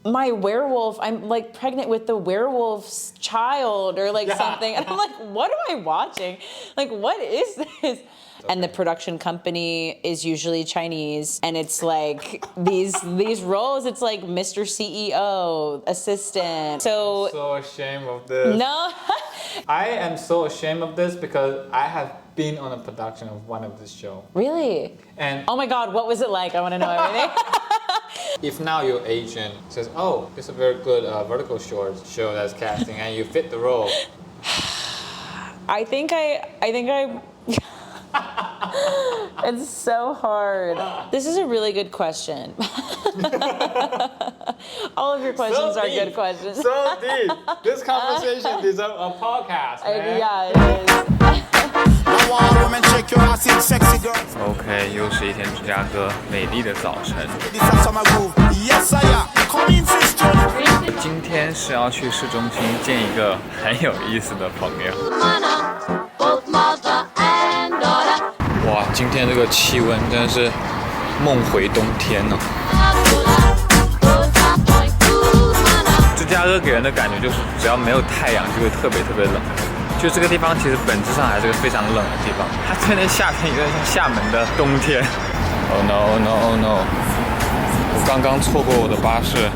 my werewolf, I'm like pregnant with the werewolf's child or like something. And I'm like, what am I watching? Like, what is this? And the production company is usually Chinese, and it's like these roles. It's like Mr. CEO, assistant. So I'm so ashamed of this. No, I am so ashamed of this because I have been on a production of one of this show. really? And Oh my God, what was it like? I want to know everything. if now your agent says, "Oh, it's a very good vertical short show that's casting, and you fit the role," I think I. It's so hard. This is a really good question. All of your questions are good questions. So deep. This conversation deserves a podcast, man. Yeah, it is. OK， 又是一天芝加哥美丽的早晨。今天是要去市中心见一个很有意思的朋友。哇，今天这个气温真的是梦回冬天呢。芝加哥给人的感觉就是，只要没有太阳，就会特别特别冷。就这个地方其实本质上还是个非常冷的地方，它这边夏天有点像厦门的冬天。Oh no, oh no, oh no！ 我刚刚错过我的巴士。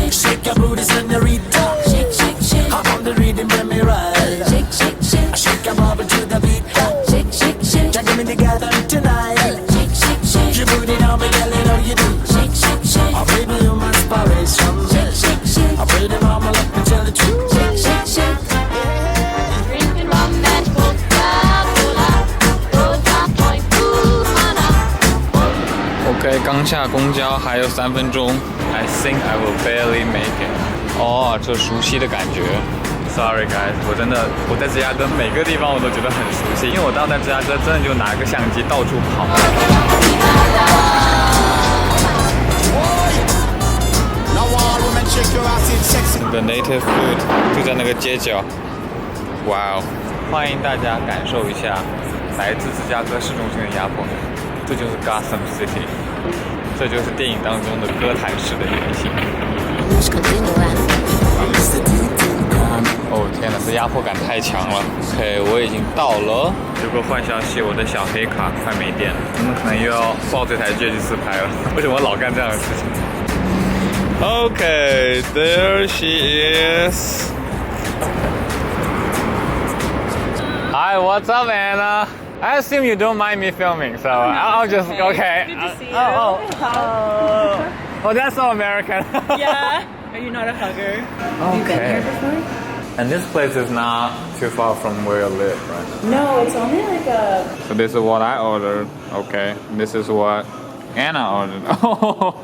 Shake your booty, señorita. Shake, shake, shake. Hop on the rhythm, let me ride. Shake, shake, shake. Shake your bubble to the beat. Shake, shake, shake. Jacking me together tonight. Shake, shake, shake. Your booty down, but girl, you know you do. Shake, shake, shake. Oh, baby, you're my inspiration. Shake, shake, shake. I pray the mama let me tell the truth. Shake, shake, shake. Drinking rum and Coca-Cola. Cola Point Cubana. OK， 刚下公交还有3分钟。I think I will barely make it。哦，这熟悉的感觉。Sorry guys， 我在芝加哥每个地方我都觉得很熟悉，因为我当时在芝加哥真的就拿个相机到处跑。The native food 就在那个街角。哇哦！欢迎大家感受一下来自芝加哥市中心的压迫感，这就是 Gotham City。这就是电影当中的哥谭市的原型。哦天哪，这压迫感太强了。OK， 我已经到了。结果坏消息，我的小黑卡快没电了，我们可能又要抱这台街机自拍了。为什么我老干这样的事情 ？OK， there she is. Hi, what's up, Anna? I assume you don't mind me filming, so I'll just okay. Good to see you. Oh, that's so American. Yeah. Are you not a hugger? Have you been here before? And this place is not too far from where you live, right? No, it's only like a. So this is what I ordered. Okay, this is what Anna ordered. Oh.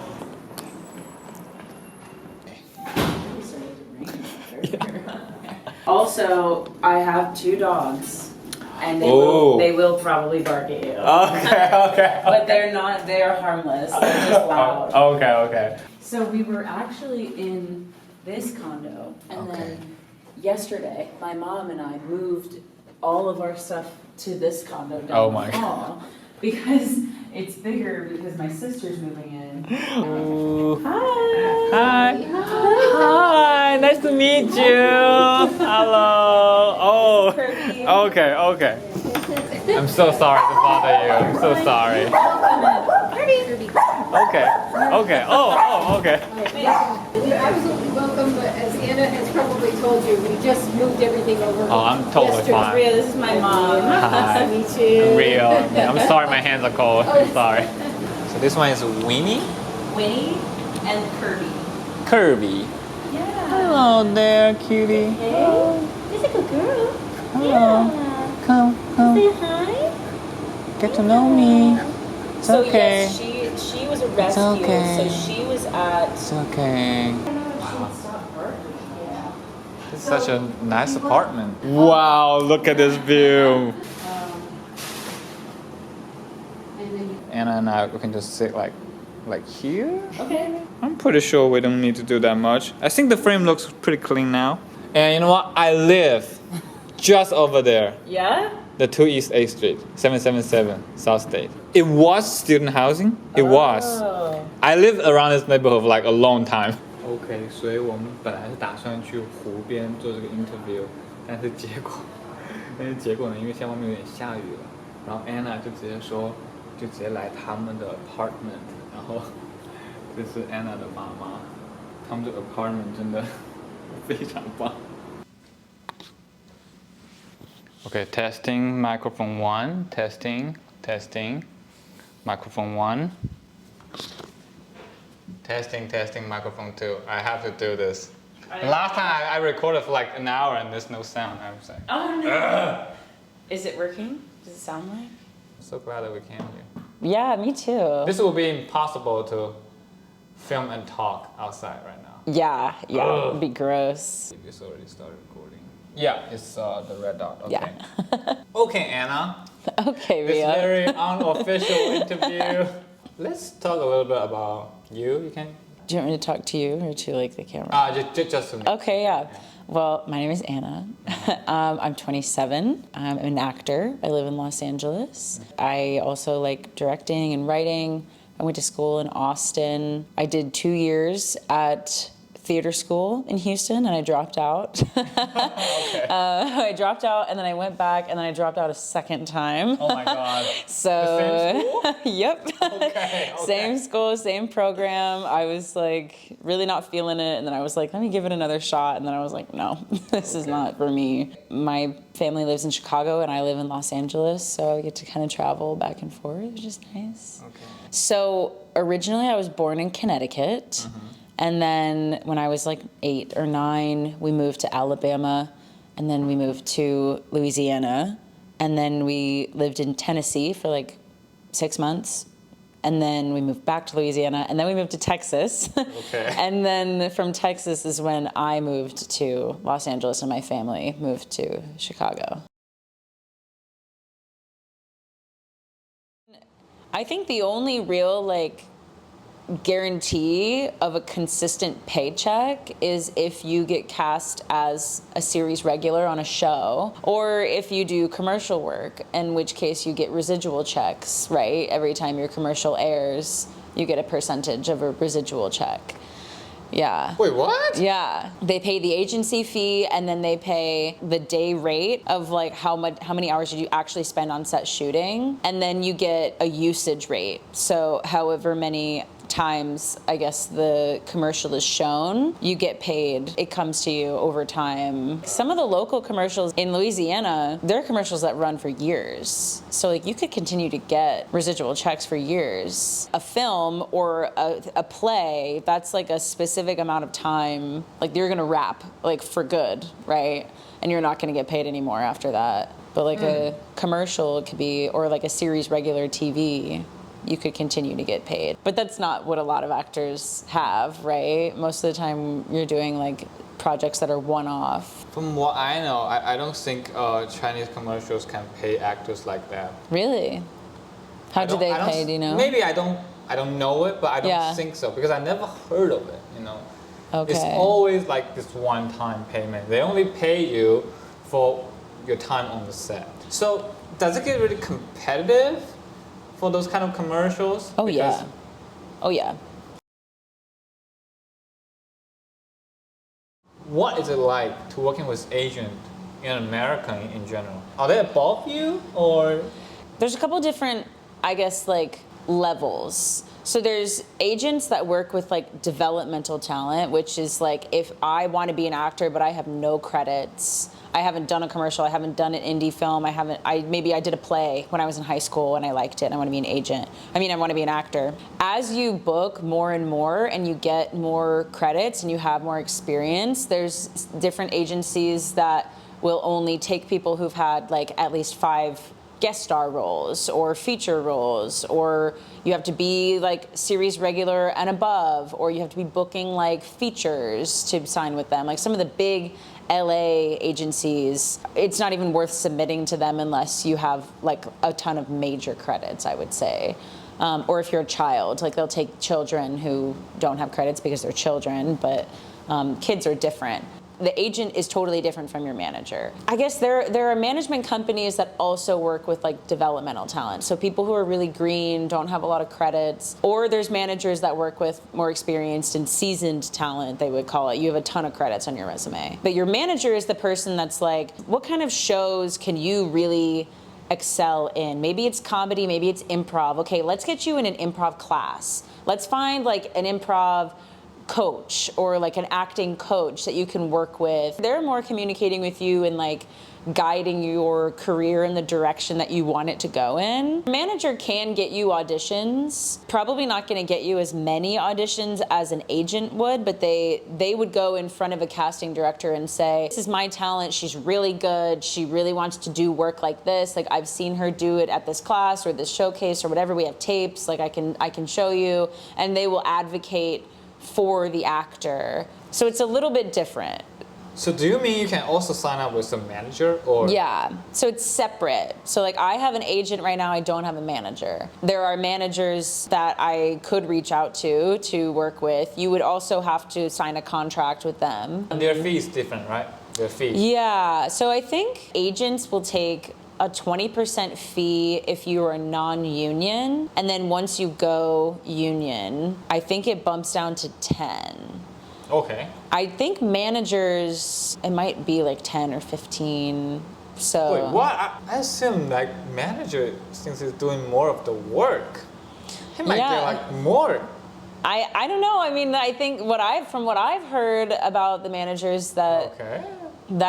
Also, I have 2 dogs. And they will probably bark at you. Okay. But they are harmless. They're just loud. Okay. So we were actually in this condo, and then yesterday, my mom and I moved all of our stuff to this condo down the hall because it's bigger because my sister's moving in. Hi. Nice to meet you. Hello. Oh. Okay. I'm so sorry to bother you. I'm so sorry. Okay. Oh, okay. You're absolutely welcome, but as Anna has probably told you, we just moved everything over. Oh, I'm totally fine. Ria, this is my mom. Hi. Me too. Real. I'm sorry my hands are cold. I'm sorry. So this one is Winnie? Winnie and Kirby. Kirby. Yeah. Hello there, cutie. Hey. She's a good girl. Hello. Yeah. Come. Say hi. Get to know me. It's So okay. yes, she was a rescue. okay. So she was at. It's okay. Wow. It's such a nice apartment. Wow, look at this view. Anna and I, we can just sit like here. Okay. I'm pretty sure we don't need to do that much. I think the frame looks pretty clean now. And you know what? I live just over there. Yeah? The 2 East 8th Street, 777 South State. It was student housing. It was. I lived around this neighborhood for like a long time. OK， 所以我们本来是打算去湖边做这个 interview， 但是结果呢，因为现在外面有点下雨了，然后 Anna 就直接说，就直接来他们的 apartment， 然后这是 Anna 的妈妈，他们这个 apartment 真的非常棒。Okay, testing microphone 1, testing, microphone 1. Testing, microphone 2. I have to do this. Last time I recorded for like an hour and there's no sound. I was like, Oh no. Is it working? Does it sound like? I'm so glad that we came here. Yeah, me too. This will be impossible to film and talk outside right now. Yeah, it'd be gross. It's already started recording. Yeah, it's the red dot. Okay. Yeah. Okay, Anna. Okay, This Ria. very unofficial interview. Let's talk a little bit about you. You can. Do you want me to talk to you or to like the camera? Just to me. Okay, yeah. Well, my name is Anna. I'm 27. I'm an actor. I live in Los Angeles. I also like directing and writing. I went to school in Austin. I did 2 years at theater school in Houston and I dropped out. Okay. I dropped out and then I went back and then I dropped out a second time. Oh my God. So, The same school? Yep. Okay. Same school, same program. I was like really not feeling it. And then I was like, let me give it another shot. And then I was like, no, this is not for me. My family lives in Chicago and I live in Los Angeles. So I get to kind of travel back and forth, which is nice. Okay. So originally I was born in Connecticut. And then when I was like 8 or 9, we moved to Alabama. And then we moved to Louisiana. And then we lived in Tennessee for like 6 months. And then we moved back to Louisiana. And then we moved to Texas. Okay. And then from Texas is when I moved to Los Angeles and my family moved to Chicago. I think the only real like guarantee of a consistent paycheck is if you get cast as a series regular on a show or if you do commercial work, in which case you get residual checks, right? Every time your commercial airs, you get a percentage of a residual check. Yeah. Wait, what? Yeah. They pay the agency fee and then they pay the day rate of like how many hours did you actually spend on set shooting, and then you get a usage rate. So however many times I guess the commercial is shown, you get paid. It comes to you over time. Some of the local commercials in Louisiana, they're commercials that run for years. So like you could continue to get residual checks for years. A film or a play, that's like a specific amount of time. Like you're gonna wrap like for good, right? And you're not gonna get paid anymore after that. But like a commercial, it could be, or like a series regular TV, you could continue to get paid. But that's not what a lot of actors have, right? Most of the time you're doing like projects that are one-off. From what I know, I don't think Chinese commercials can pay actors like that. Really? How do they pay, do you know? Maybe I don't know it, but I don't think so because I never heard of it, you know. Okay. It's always like this one-time payment. They only pay you for your time on the set. So does it get really competitive for those kind of commercials? Oh yeah. Oh yeah. What is it like to working with agent in America in general? Are they above you or? There's a couple different, I guess, like levels. So there's agents that work with like developmental talent, which is like if I want to be an actor but I have no credits, I haven't done a commercial, I haven't done an indie film, maybe I did a play when I was in high school and I liked it and I want to be an agent. I want to be an actor. As you book more and more and you get more credits and you have more experience, there's different agencies that will only take people who've had like at least 5 guest star roles or feature roles, or you have to be like series regular and above, or you have to be booking like features to sign with them. Like some of the big LA agencies, it's not even worth submitting to them unless you have like a ton of major credits, I would say. Or if you're a child, like they'll take children who don't have credits because they're children, but kids are different. The agent is totally different from your manager. I guess there are management companies that also work with like developmental talent. So people who are really green, don't have a lot of credits, or there's managers that work with more experienced and seasoned talent, they would call it. You have a ton of credits on your resume. But your manager is the person that's like, what kind of shows can you really excel in? Maybe it's comedy, maybe it's improv. Okay, let's get you in an improv class. Let's find like an improv coach or like an acting coach that you can work with. They're more communicating with you and like guiding your career in the direction that you want it to go in. Manager can get you auditions. Probably not going to get you as many auditions as an agent would, but they would go in front of a casting director and say, this is my talent, she's really good, she really wants to do work like this, like I've seen her do it at this class or this showcase or whatever, we have tapes, like I can show you, and they will advocate for the actor. So it's a little bit different. So do you mean you can also sign up with a manager or? Yeah, so it's separate. So like I have an agent right now, I don't have a manager. There are managers that I could reach out to work with. You would also have to sign a contract with them. And their fee is different, right? Their fee. Yeah, so I think agents will take a 20% fee if you are non-union. And then once you go union, I think it bumps down to 10. Okay. I think managers, it might be like 10 or 15. So Wait, what? I assume like manager, since he's doing more of the work, he might get like more. I don't know. I mean, I think from what I've heard about the managers that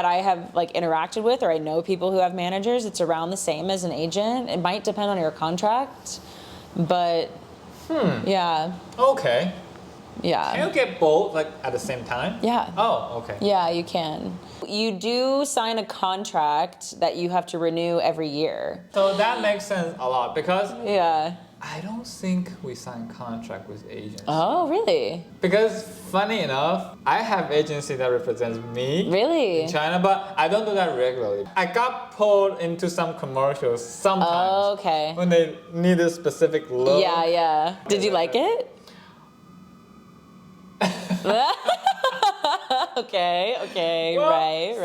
I have like interacted with, or I know people who have managers, it's around the same as an agent. It might depend on your contract, but yeah. Okay. Yeah. Can you get both like at the same time? Yeah. Oh, okay. Yeah, you can. You do sign a contract that you have to renew every year. So that makes sense a lot because Yeah. I don't think we sign contract with agents. Oh, really? Because funny enough, I have agency that represents me Really? in China, but I don't do that regularly. I got pulled into some commercials sometimes. Oh, okay. When they need a specific look. Yeah, yeah. Did you like it? Okay, Well, right.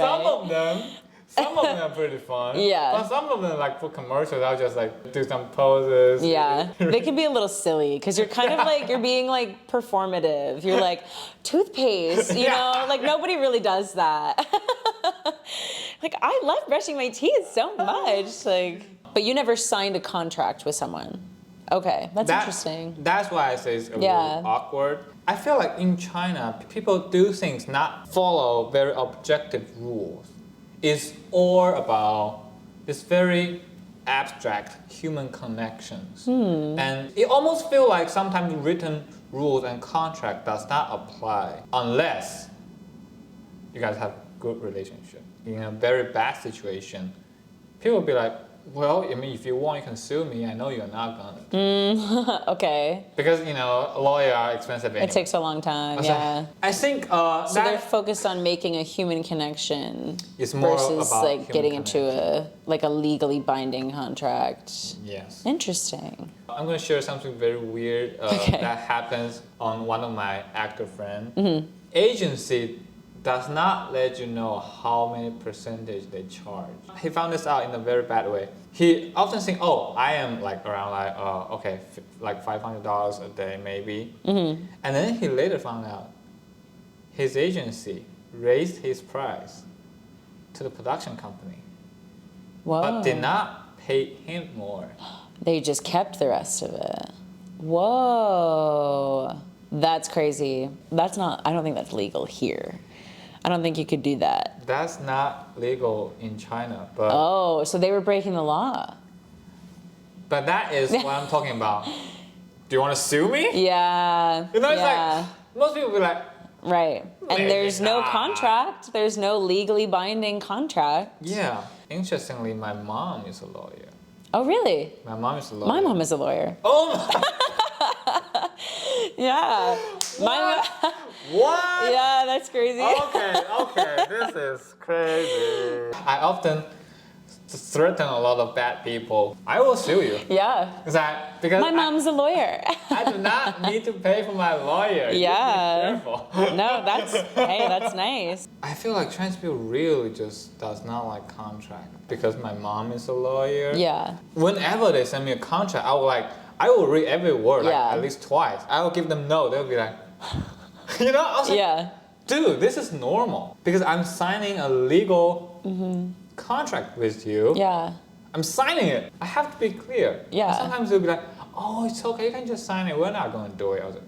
some of them are pretty fun. Yeah. But some of them, like for commercials, I'll just like do some poses. Yeah, they can be a little silly because you're kind of like, you're being like performative. You're like, toothpaste, you know, like nobody really does that. Like, I love brushing my teeth so much. Like, but you never signed a contract with someone. Okay, that's interesting. That's why I say it's a little awkward. I feel like in China, people do things not follow very objective rules. It's all about this very abstract human connections. And it almost feels like sometimes written rules and contract does not apply unless you guys have good relationship. In a very bad situation, people be like, well, I mean, if you want, you can sue me. I know you're not gonna. Okay. Because, you know, a lawyer are expensive anyway. It takes a long time, yeah. I think so they're focused on making a human connection it's more versus about like getting connection. into a legally binding contract. Yes. Interesting. I'm going to share something very weird that happens on one of my actor friends. Agency does not let you know how many percentage they charge. He found this out in a very bad way. He often think, oh, I am like around like, like $500 a day maybe. And then he later found out his agency raised his price to the production company. Whoa. But did not pay him more. They just kept the rest of it. Whoa. That's crazy. I don't think that's legal here. I don't think you could do that. That's not legal in China, but Oh, so they were breaking the law. but that is what I'm talking about. Do you want to sue me? Yeah. You know, it's yeah. like most people be like, Right. And Maybe there's no not. contract. There's no legally binding contract. yeah. Interestingly, my mom is a lawyer. Oh, really? My mom is a lawyer. My mom is a lawyer. Oh my. Yeah. What? Yeah, that's crazy. Okay, this is crazy. I often threaten a lot of bad people, I will sue you. Yeah. Because My mom's a lawyer. I do not need to pay for my lawyer. Yeah. You be careful. No, that's nice. I feel like Chinese people really just does not like contract because my mom is a lawyer. Yeah. Whenever they send me a contract, I will read every word Yeah. at least twice. I will give them no. They'll be like, you know, I was like, Yeah. dude, this is normal because I'm signing a legal contract with you. Yeah. I'm signing it. I have to be clear. Yeah. And sometimes they'll be like, oh, it's okay, you can just sign it. We're not going to do it. I was like,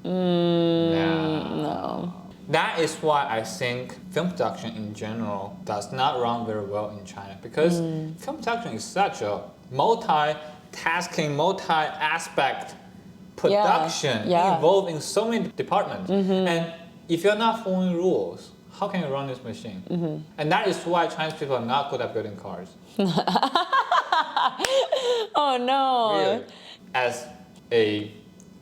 No. That is why I think film production in general does not run very well in China because film production is such a multitasking, multi-aspect production Yeah. involved in so many departments. And if you're not following rules, how can you run this machine? And that is why Chinese people are not good at building cars. Oh no. Really. As a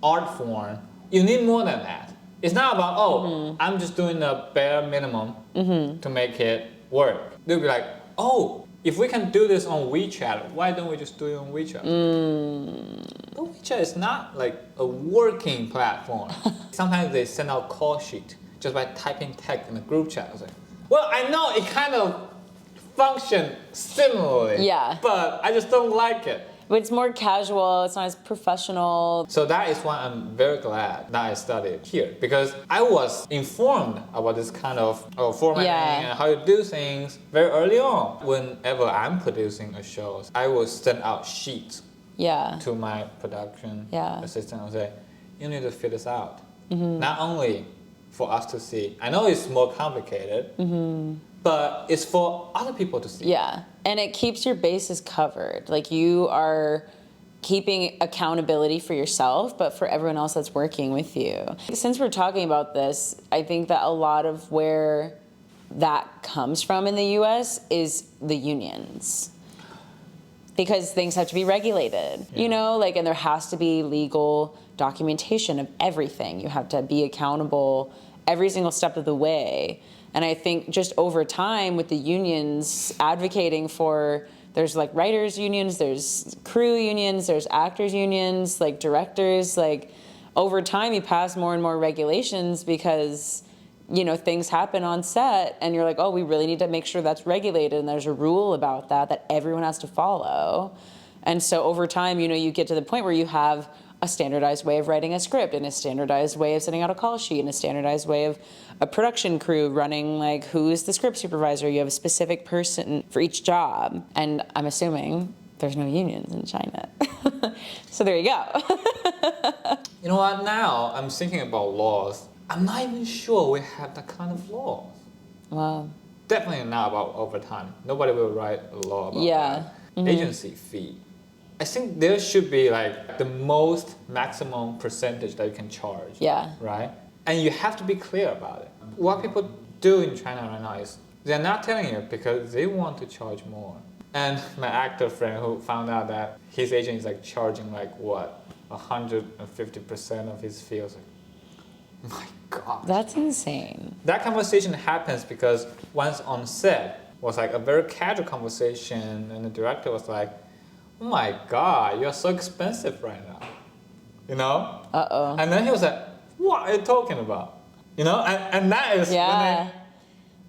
art form, you need more than that. It's not about, I'm just doing the bare minimum to make it work. They'll be like, oh, if we can do this on WeChat, why don't we just do it on WeChat? But WeChat is not like a working platform. Sometimes they send out call sheet just by typing text in the group chat. I was like, well, I know it kind of functions similarly, Yeah. but I just don't like it. But it's more casual, it's not as professional. So that is why I'm very glad that I studied here because I was informed about this kind of formatting Yeah. and how you do things very early on. Whenever I'm producing a show, I will send out sheets Yeah. to my production Yeah. assistant and say, you need to fill this out. Not only for us to see. I know it's more complicated, but it's for other people to see. Yeah. And it keeps your bases covered. Like you are keeping accountability for yourself, but for everyone else that's working with you. Since we're talking about this, I think that a lot of where that comes from in the US is the unions. Because things have to be regulated, you know, like, and there has to be legal documentation of everything. You have to be accountable every single step of the way. And I think just over time with the unions advocating for, there's like writers unions, there's crew unions, there's actors unions, like directors, like over time you pass more and more regulations because, you know, things happen on set and you're like, oh, we really need to make sure that's regulated and there's a rule about that everyone has to follow. And so over time, you know, you get to the point where you have a standardized way of writing a script and a standardized way of sending out a call sheet and a standardized way of a production crew running, like, who is the script supervisor? You have a specific person for each job. And I'm assuming there's no unions in China. So there you go. You know what, now I'm thinking about laws. I'm not even sure we have that kind of laws. Wow. Definitely not about overtime. Nobody will write a law about that. Agency fee. I think there should be like the most maximum percentage that you can charge. Yeah. Right? And you have to be clear about it. What people do in China right now is they're not telling you because they want to charge more. And my actor friend who found out that his agent is like charging like what, 150% of his fee. I was like, my God. That's insane. That conversation happens because once on set was like a very casual conversation and the director was like, oh my God, you're so expensive right now. You know? Uh-oh. And then he was like, what are you talking about? You know? And that is Yeah. when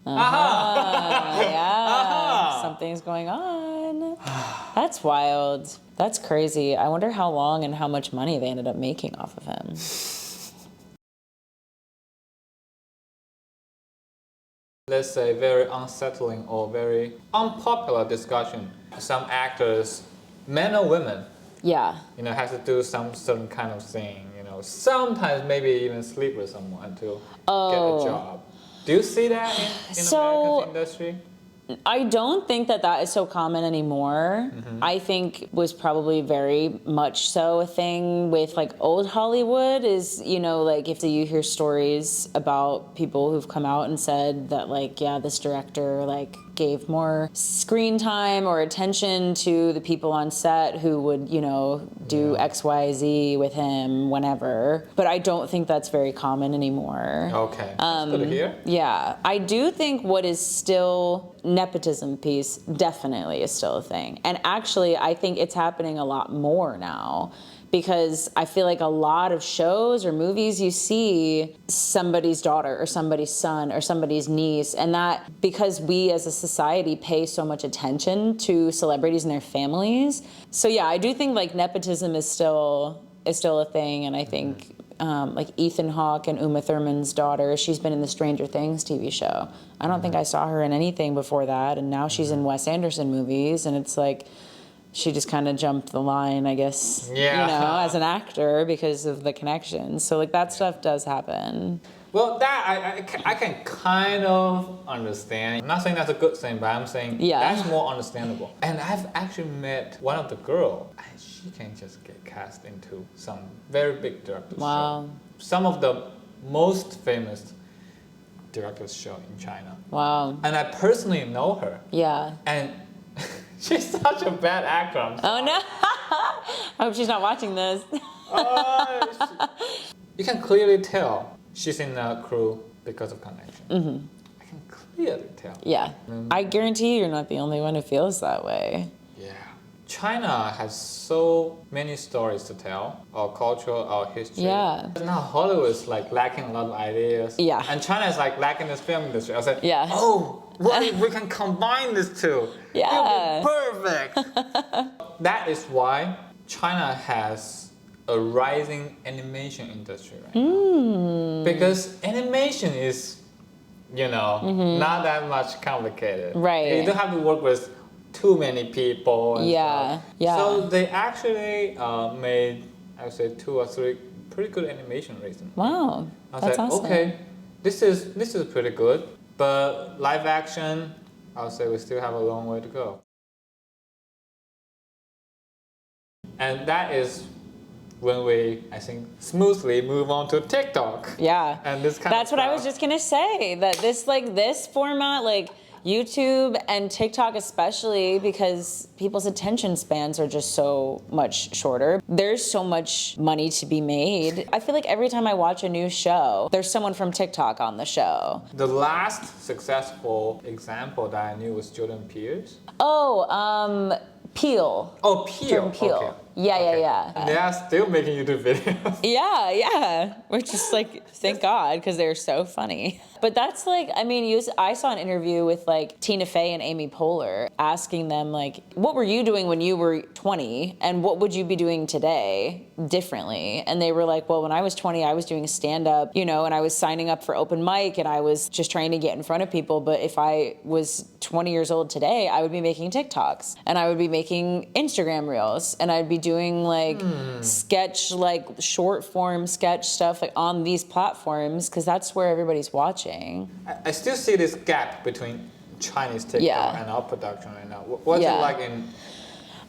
they, aha! Yeah. Something's going on. That's wild. That's crazy. I wonder how long and how much money they ended up making off of him. Let's say very unsettling or very unpopular discussion. Some actors, men or women, Yeah. you know, has to do some certain kind of thing, you know, sometimes maybe even sleep with someone to get a job. Do you see that in So- American industry? I don't think that that is so common anymore. I think was probably very much so a thing with like old Hollywood is, you know, like if you hear stories about people who've come out and said that like, yeah, this director like gave more screen time or attention to the people on set who would, you know, do X, Y, Z with him whenever. But I don't think that's very common anymore. Okay, that's good to hear. Yeah, I do think what is still nepotism piece definitely is still a thing. And actually, I think it's happening a lot more now. Because I feel like a lot of shows or movies you see somebody's daughter or somebody's son or somebody's niece, and that because we as a society pay so much attention to celebrities and their families. So yeah, I do think like nepotism is still a thing, and I think like Ethan Hawke and Uma Thurman's daughter, she's been in the Stranger Things TV show. I don't think I saw her in anything before that, and now she's in Wes Anderson movies, and it's like, she just kind of jumped the line, I guess, you know, as an actor because of the connections. So like that stuff does happen. Well, that I can kind of understand. I'm not saying that's a good thing, but I'm saying that's more understandable. And I've actually met one of the girls, and she can just get cast into some very big director's show. Some of the most famous director's show in China. Wow. And I personally know her. Yeah. And she's such a bad actor. Oh no! I hope she's not watching this. You can clearly tell she's in the crew because of connection. Mm-hmm. I can clearly tell. Yeah. I guarantee you're not the only one who feels that way. Yeah. China has so many stories to tell, our culture, our history. Yeah. Now Hollywood is like lacking a lot of ideas. Yeah. And China is like lacking this film industry. I was like, yeah. Oh, what if we can combine these two? Yeah. It'll be perfect. That is why China has a rising animation industry right now. Because animation is, you know, not that much complicated. Right. You don't have to work with too many people. And stuff. Yeah. So they actually made, I would say, 2 or 3 pretty good animation recently. Wow. I was That's like, awesome. okay, this is pretty good. But live action, I would say we still have a long way to go. And that is when we, I think, smoothly move on to TikTok. Yeah. And this kind That's of what I was just gonna say. That this format, like YouTube and TikTok especially, because people's attention spans are just so much shorter. There's so much money to be made. I feel like every time I watch a new show, there's someone from TikTok on the show. The last successful example that I knew was Jordan Peele. Oh, Peele. Oh, Peele. Jordan Peele. Okay. Yeah. And they are still making YouTube videos. Yeah. Which is like, thank God, because they're so funny. But that's like, I mean, I saw an interview with like Tina Fey and Amy Poehler asking them like, what were you doing when you were 20 and what would you be doing today differently? And they were like, well, when I was 20, I was doing stand-up, you know, and I was signing up for open mic and I was just trying to get in front of people. But if I was 20 years old today, I would be making TikToks and I would be making Instagram reels and I'd be doing like sketch, like short form sketch stuff like on these platforms because that's where everybody's watching. I still see this gap between Chinese TikTok and our production right now. What's it like in?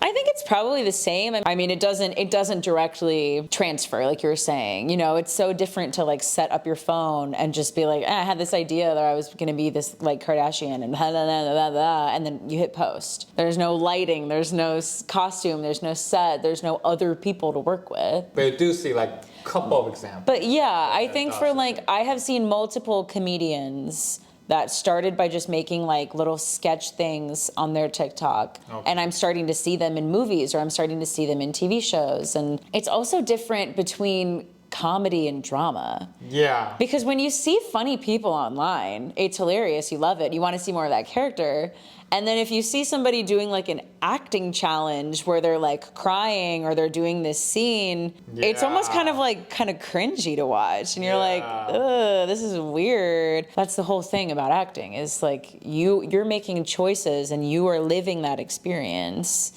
I think it's probably the same. I mean, it doesn't directly transfer like you were saying. You know, it's so different to like set up your phone and just be like, I had this idea that I was going to be this like Kardashian and blah, blah, blah, blah, blah, and then you hit post. There's no lighting, there's no costume, there's no set, there's no other people to work with. But you do see like a couple of examples. But yeah, I think for like, I have seen multiple comedians that started by just making like little sketch things on their TikTok. Okay. And I'm starting to see them in movies or I'm starting to see them in TV shows. And it's also different between comedy and drama. Yeah. Because when you see funny people online, it's hilarious, you love it, you want to see more of that character. And then if you see somebody doing like an acting challenge where they're like crying or they're doing this scene, it's almost kind of cringy to watch. And you're like, ugh, this is weird. That's the whole thing about acting is like you're making choices and you are living that experience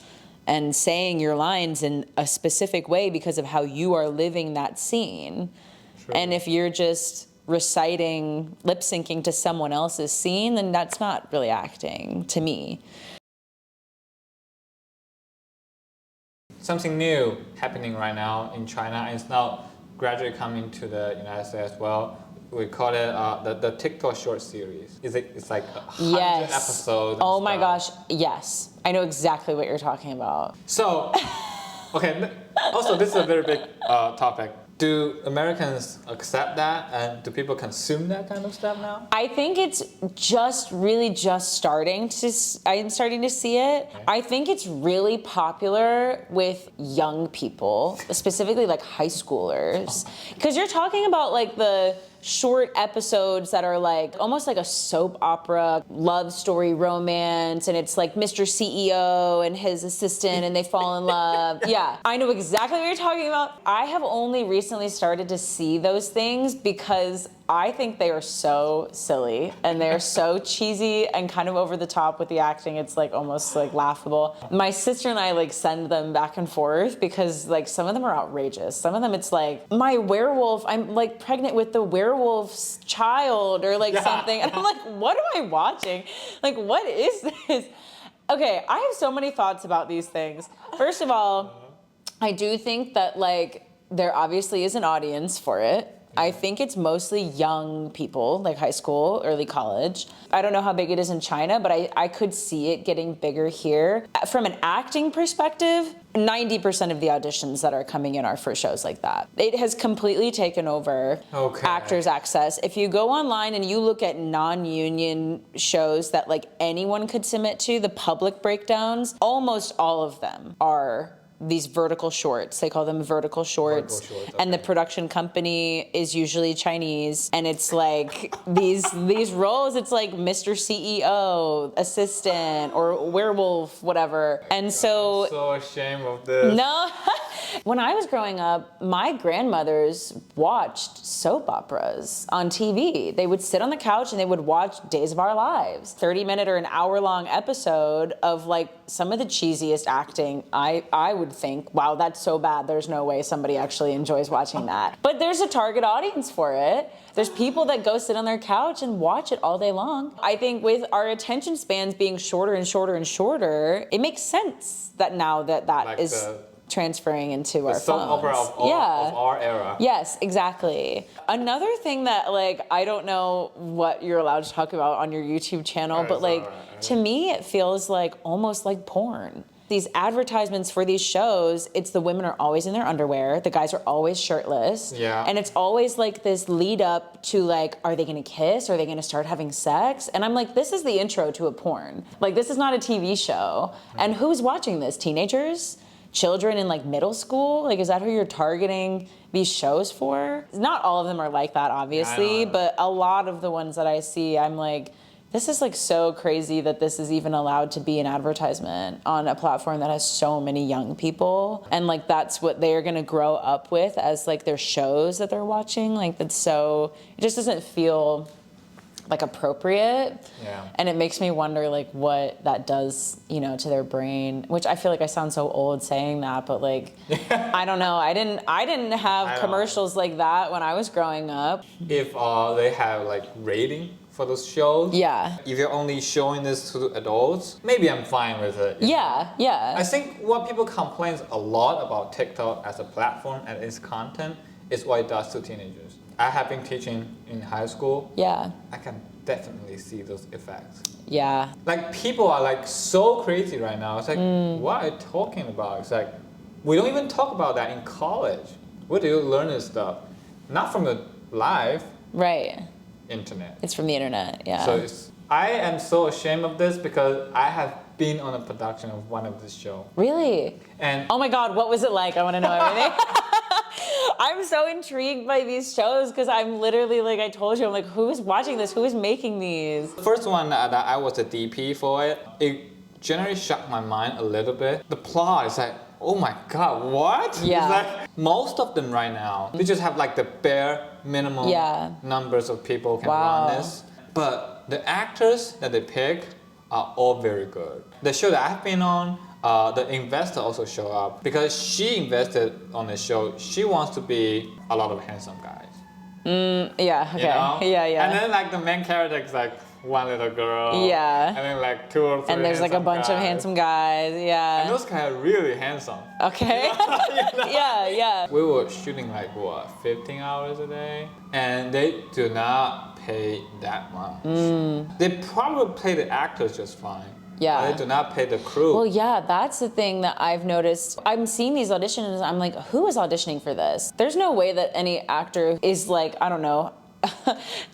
and saying your lines in a specific way because of how you are living that scene. True. And if you're just reciting, lip syncing to someone else's scene, then that's not really acting to me. Something new happening right now in China, and it's now gradually coming to the United States as well. We call it the TikTok short series. It's like 100 Yes. episodes. and Oh my stuff. gosh, yes. I know exactly what you're talking about. So, okay. Also, this is a very big topic. Do Americans accept that, and do people consume that kind of stuff now? I think it's just starting to, I'm starting to see it. I think it's really popular with young people, specifically like high schoolers. Because you're talking about like the short episodes that are like almost like a soap opera love story romance, and it's like Mr. CEO and his assistant and they fall in love. Yeah, I know exactly what you're talking about. I have only recently started to see those things because I think they are so silly and they're so cheesy and kind of over the top with the acting. It's like almost like laughable. My sister and I like send them back and forth because like some of them are outrageous. Some of them it's like, my werewolf, I'm like pregnant with the werewolf's child or like something. And I'm like, what am I watching? Like, what is this? Okay, I have so many thoughts about these things. First of all, I do think that like there obviously is an audience for it. I think it's mostly young people, like high school, early college. I don't know how big it is in China, but I could see it getting bigger here. From an acting perspective, 90% of the auditions that are coming in are for shows like that. It has completely taken over Actors Access. If you go online and you look at non-union shows that like anyone could submit to, the public breakdowns, almost all of them are these vertical shorts. They call them vertical shorts. And the production company is usually Chinese. And it's like these roles, it's like Mr. CEO, assistant, or werewolf, whatever. And so... I'm so ashamed of this. No. When I was growing up, my grandmothers watched soap operas on TV. They would sit on the couch and they would watch Days of Our Lives, 30-minute or an hour-long episode of like some of the cheesiest acting. I would think, wow, that's so bad. There's no way somebody actually enjoys watching that. But there's a target audience for it. There's people that go sit on their couch and watch it all day long. I think with our attention spans being shorter and shorter and shorter, it makes sense that now that Like is transferring into our soap phones. opera of our era. Yes, exactly. Another thing that like I don't know what you're allowed to talk about on your YouTube channel, but like to me it feels like almost like porn. These advertisements for these shows, it's the women are always in their underwear, the guys are always shirtless. Yeah. And it's always like this lead up to like, are they gonna kiss? Are they gonna start having sex? And I'm like, this is the intro to a porn. Like this is not a TV show. And who's watching this? Teenagers? Children in like middle school? Like, is that who you're targeting these shows for? Not all of them are like that, obviously, but a lot of the ones that I see, I'm like, this is like so crazy that this is even allowed to be an advertisement on a platform that has so many young people. And like, that's what they're gonna grow up with as like their shows that they're watching. Like, that's so, it just doesn't feel like appropriate. Yeah. And it makes me wonder like what that does, you know, to their brain, which I feel like I sound so old saying that, but like, I don't know. I didn't have commercials like that when I was growing up. If they have like rating for those shows. Yeah. If you're only showing this to adults, maybe I'm fine with it. Yeah. I think what people complain a lot about TikTok as a platform and its content is what it does to teenagers. I have been teaching in high school. Yeah. I can definitely see those effects. Yeah. Like people are like so crazy right now. It's like, what are you talking about? It's like, we don't even talk about that in college. Where do you learn this stuff? Not from the live Right. internet. It's from the internet. Yeah. So I am so ashamed of this because I have been on a production of one of this show. Really? And oh my God, what was it like? I want to know everything. I'm so intrigued by these shows because I'm literally like I told you, I'm like, who is watching this? Who is making these? the first one that I was a DP for it generally shocked my mind a little bit. The plot is like, oh my God, what? Yeah. It's like most of them right now, they just have like the bare minimum numbers of people can run this. But the actors that they pick are all very good. The show that I've been on, the investor also showed up because she invested on the show. She wants to be a lot of handsome guys. Yeah. Okay. You know? Yeah. And then like the main character is like one little girl. Yeah. And then like 2 or 3 And there's like a handsome bunch of guys. handsome guys. Yeah. And those guys are really handsome. Okay. Yeah. We were shooting like what, 15 hours a day, and they do not pay that much. They probably pay the actors just fine. Yeah. But they do not pay the crew. Well, yeah, that's the thing that I've noticed. I'm seeing these auditions and I'm like, who is auditioning for this? There's no way that any actor is like, I don't know,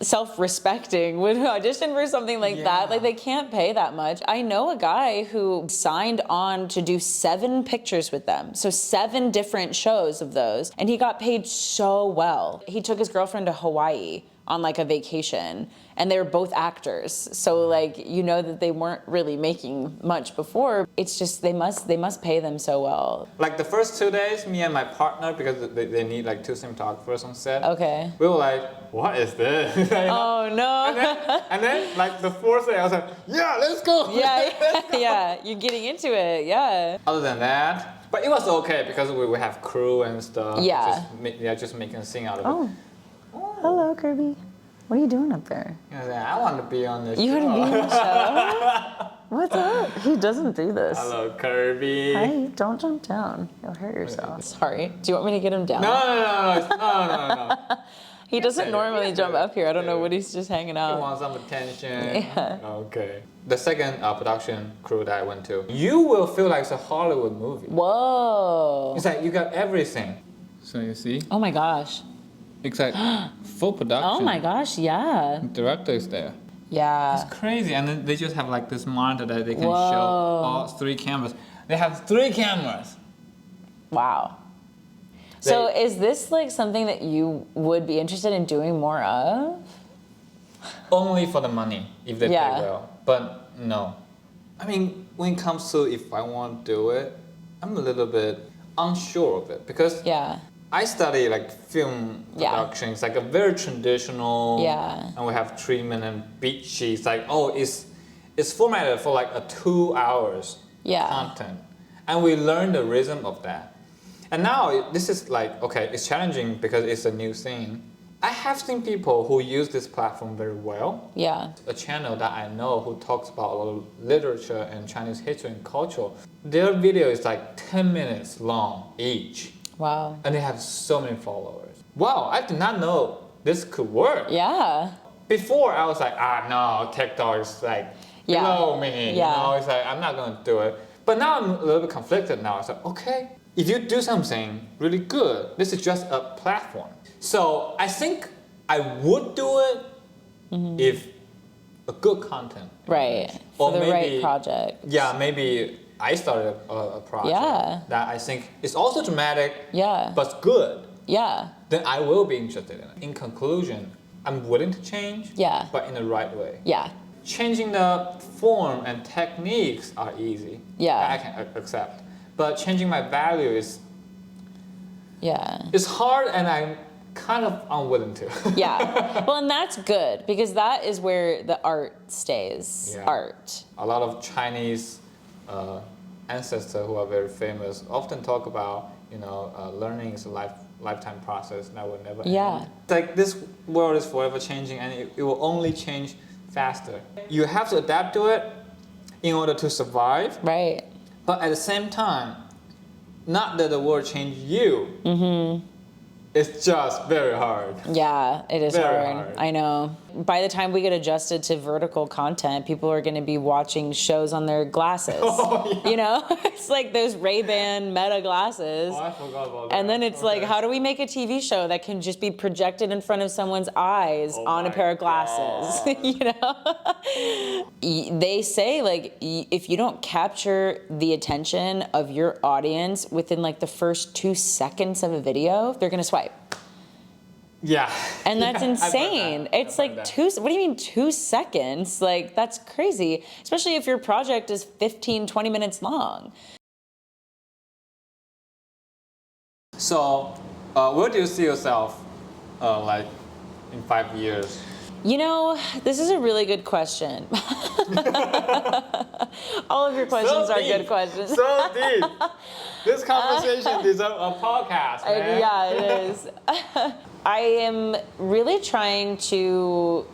self-respecting would audition for something like that. Like, they can't pay that much. I know a guy who signed on to do 7 pictures with them. So 7 different shows of those. And he got paid so well. He took his girlfriend to Hawaii on like a vacation, and they were both actors. So like, you know that they weren't really making much before. It's just they must pay them so well. Like the first 2 days, me and my partner, because they need like 2 cinematographers on set. Okay. We were like, what is this? You know? Oh no. And then like the 4th day, I was like, yeah, let's go. Yeah, you're getting into it, yeah. Other than that, but it was okay because we have crew and stuff. Yeah. Just making a scene out of it. Hello, Kirby. What are you doing up there? You know, I want to be on this You show. want to be on the show? What's up? He doesn't do this. Hello, Kirby. Hey, don't jump down. You'll hurt yourself. Sorry. Do you want me to get him down? No. He doesn't normally jump up here. I don't know what he's just hanging I out. want some attention. Yeah. Okay. The second production crew that I went to, you will feel like it's a Hollywood movie. Whoa. It's like you got everything. So you see? Oh my gosh. It's like full production. Oh my gosh, yeah. The director is there. Yeah. It's crazy. And then they just have like this monitor that they can Whoa. show all 3 cameras. They have 3 cameras. Wow. So is this like something that you would be interested in doing more of? Only for the money, if they pay Yeah. well. But no. I mean, when it comes to if I want to do it, I'm a little bit unsure of it because Yeah. I study like film Yeah. production. It's like a very traditional. Yeah. And we have treatment and beachy. It's like, oh, it's formatted for like a 2 hours Yeah. content. And we learn the rhythm of that. And now this is like, okay, it's challenging because it's a new thing. I have seen people who use this platform very well. Yeah. A channel that I know who talks about a lot of literature and Chinese history and culture. Their video is like 10 minutes long each. Wow. And they have so many followers. Wow, I did not know this could work. Yeah. Before I was like, no, TikTok is like Yeah. below me. Yeah. You know, it's like I'm not gonna do it. But now I'm a little bit conflicted now. It's like, okay, if you do something really good, this is just a platform. So I think I would do it if a good content. Right. Or For the right maybe- project. Yeah, maybe I started a project Yeah. that I think is also dramatic, Yeah. but good. Yeah. Then I will be interested in it. In conclusion, I'm willing to change, Yeah. but in the right way. Yeah. Changing the form and techniques are easy. Yeah. That I can accept. But changing my value is Yeah. hard, and I'm kind of unwilling to. Yeah. Well, and that's good because that is where the art stays. Yeah. Art. A lot of Chinese ancestors who are very famous often talk about, learning is a lifetime process that will never Yeah. end. It's like this world is forever changing, and it will only change faster. You have to adapt to it in order to survive, Right. but at the same time, not that the world changed you. It's just very hard. Yeah, it is Very hard. hard. I know. By the time we get adjusted to vertical content, people are going to be watching shows on their glasses. You know, it's like those Ray-Ban Meta glasses. Oh, I forgot about that. And then it's like, Okay. how do we make a TV show that can just be projected in front of someone's eyes on a my pair of glasses? God. You know? They say, like, if you don't capture the attention of your audience within like the first 2 seconds of a video, they're going to swipe. Yeah. And that's Yeah, I've heard insane. that. It's I've like heard that. what do you mean 2 seconds? Like, that's crazy. Especially if your project is 15, 20 minutes long. So, where do you see yourself, like, in 5 years? You know, this is a really good question. All of your questions are good questions. So deep. This conversation deserves a podcast, man. Yeah, it is. I am really trying to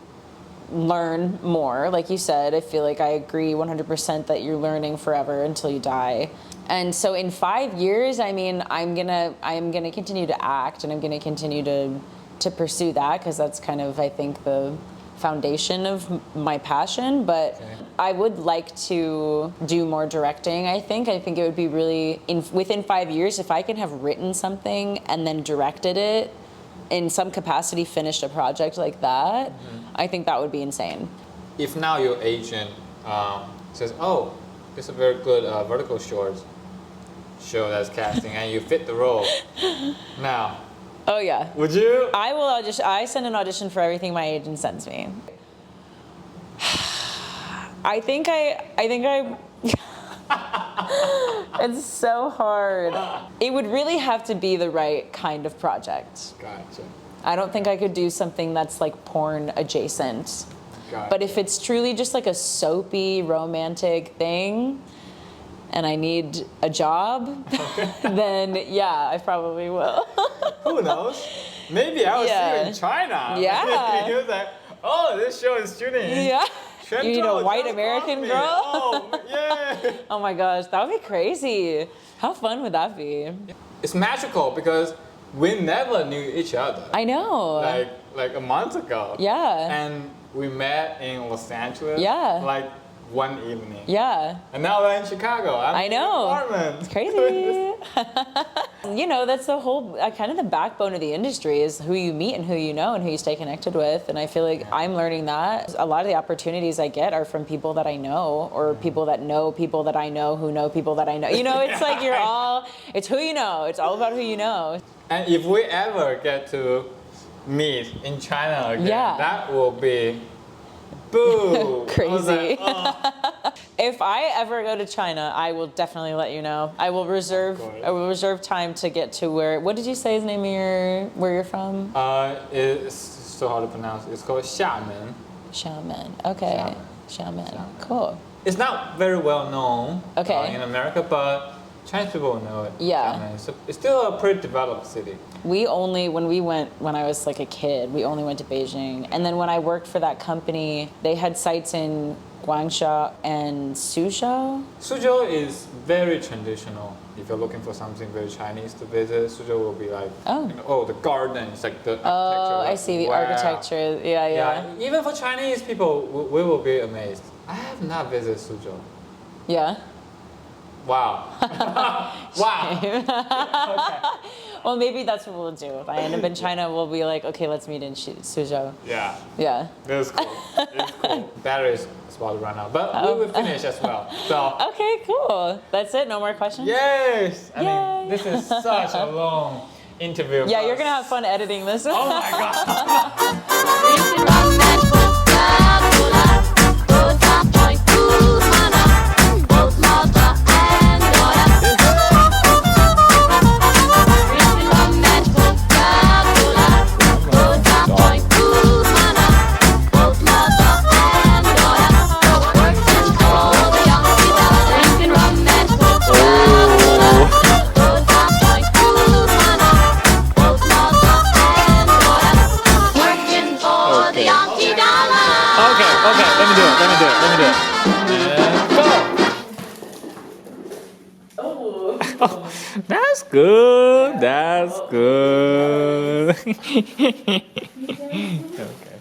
learn more. Like you said, I feel like I agree 100% that you're learning forever until you die. And so in 5 years, I mean, I'm gonna continue to act, and I'm gonna continue to pursue that, because that's kind of, I think, the foundation of my passion. But I would like to do more directing. I think it would be really, within 5 years, if I can have written something and then directed it in some capacity, finished a project like that, I think that would be insane. If now your agent says, "Oh, it's a very good vertical short show that's casting, and you fit the role," now, Oh yeah. would you? I will audition. I send an audition for everything my agent sends me. I think I it's so hard. It would really have to be the right kind of project. Gotcha. I don't think I could do something that's like porn adjacent. Gotcha. But if it's truly just like a soapy romantic thing and I need a job, then yeah, I probably will. Who knows? Maybe I will see you in China. Yeah. He was like, "Oh, this show is shooting." Yeah. You need a white just American cross me. girl? Oh, yeah. Oh my gosh, that would be crazy. How fun would that be? It's magical because we never knew each other. I know. Like a month ago. Yeah. And we met in Los Angeles. Yeah. Like one evening. Yeah. And now we're in Chicago. I know. Apartment. It's crazy. You know, that's the whole, kind of the backbone of the industry is who you meet and who you know and who you stay connected with. And I feel like I'm learning that. A lot of the opportunities I get are from people that I know, or people that know people that I know who know people that I know. You know, it's like it's who you know. It's all about who you know. And if we ever get to meet in China again, Yeah. that will be boo. Crazy. I was like, oh. If I ever go to China, I will definitely let you know. I will reserve time to get to what did you say is the name of where you're from? It's so hard to pronounce. It's called Xiamen. Xiamen. Okay. Xiamen. Cool. It's not very well known Okay. in America, but Chinese people know it. Yeah. Xiamen. It's still a pretty developed city. When I was like a kid, we only went to Beijing. And then when I worked for that company, they had sites in Guangzhou and Suzhou. Suzhou is very traditional. If you're looking for something very Chinese to visit, Suzhou will be like, the gardens, like the architecture. Oh, like, I see the wow. architecture. Yeah. Even for Chinese people, we will be amazed. I have not visited Suzhou. Yeah. Wow. Wow. Okay. Well, maybe that's what we'll do. If I end up in China, we'll be like, okay, let's meet in Suzhou. Yeah. Yeah. That's cool. It's cool. Battery's about to run out, but we will finish as well. So. Okay, cool. That's it. No more questions? Yes. I mean, Yay. this is such a long interview. Yeah, for you're us. going to have fun editing this. Oh my god. Okay, let me do it. And go. That's good. Okay.